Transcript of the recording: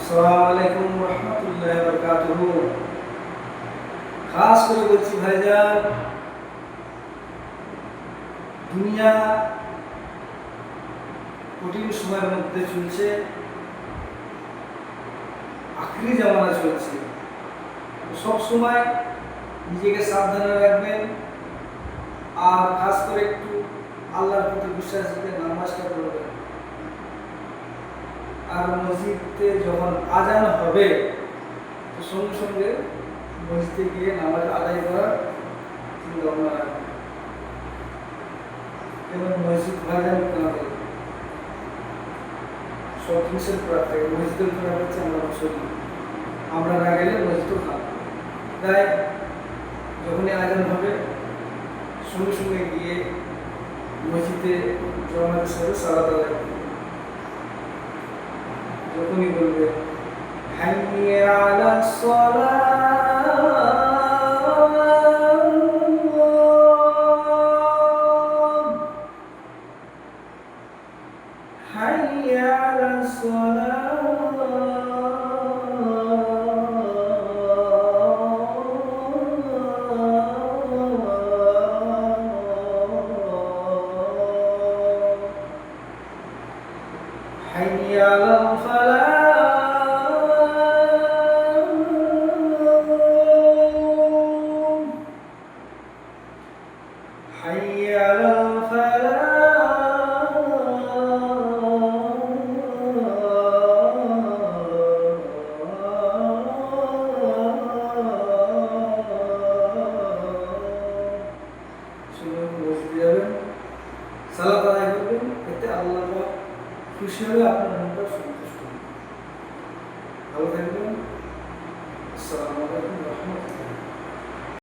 আসসালামু আলাইকুম রহমতুল্লাহি ওয়া বারাকাতুহু। খাস করে বলছি ভাইজান, দুনিয়া কঠিন সময়ের মধ্যে চলছে, আখরি জামানা চলছে। সব সময় নিজেকে সাবধানে রাখবেন, আর খাস করে একটু আল্লাহর প্রতি বিশ্বাস রেখে নামাজটা পড়বেন। আর মসজিদে যখন আজান হবে তো সঙ্গে সঙ্গে মসজিদে গিয়ে নামাজ আদায় করার চিন্তা ভাবনা রাখবেন। এবং মসজিদ ভাইজান কাঁদে, সব জিনিসের প্রয়োগ থাকে। মসজিদের প্রয়োগ হচ্ছে আমরা মুসলিম, আমরা না গেলে মসজিদও কাঁদবে। তাই যখনই আজান হবে সঙ্গে সঙ্গে গিয়ে মসজিদে জমাতের সাথে সালাত আদায় করবে। যখনই বলবে হাইয়া আলাস সালাহ, হাইয়া আলাস সালাহ, হাইয়া আলাল ফালাহ, حي على الفلاح، শুনুন মসজিদে যাবেন, সালাত আদায় করবেন, এতে আল্লাহ খুশি হবে, আপনার মনটা সন্তুষ্ট হবে। ভালো থাকবেন। আসসালামু আলাইকুম রহমতুল্লাহ।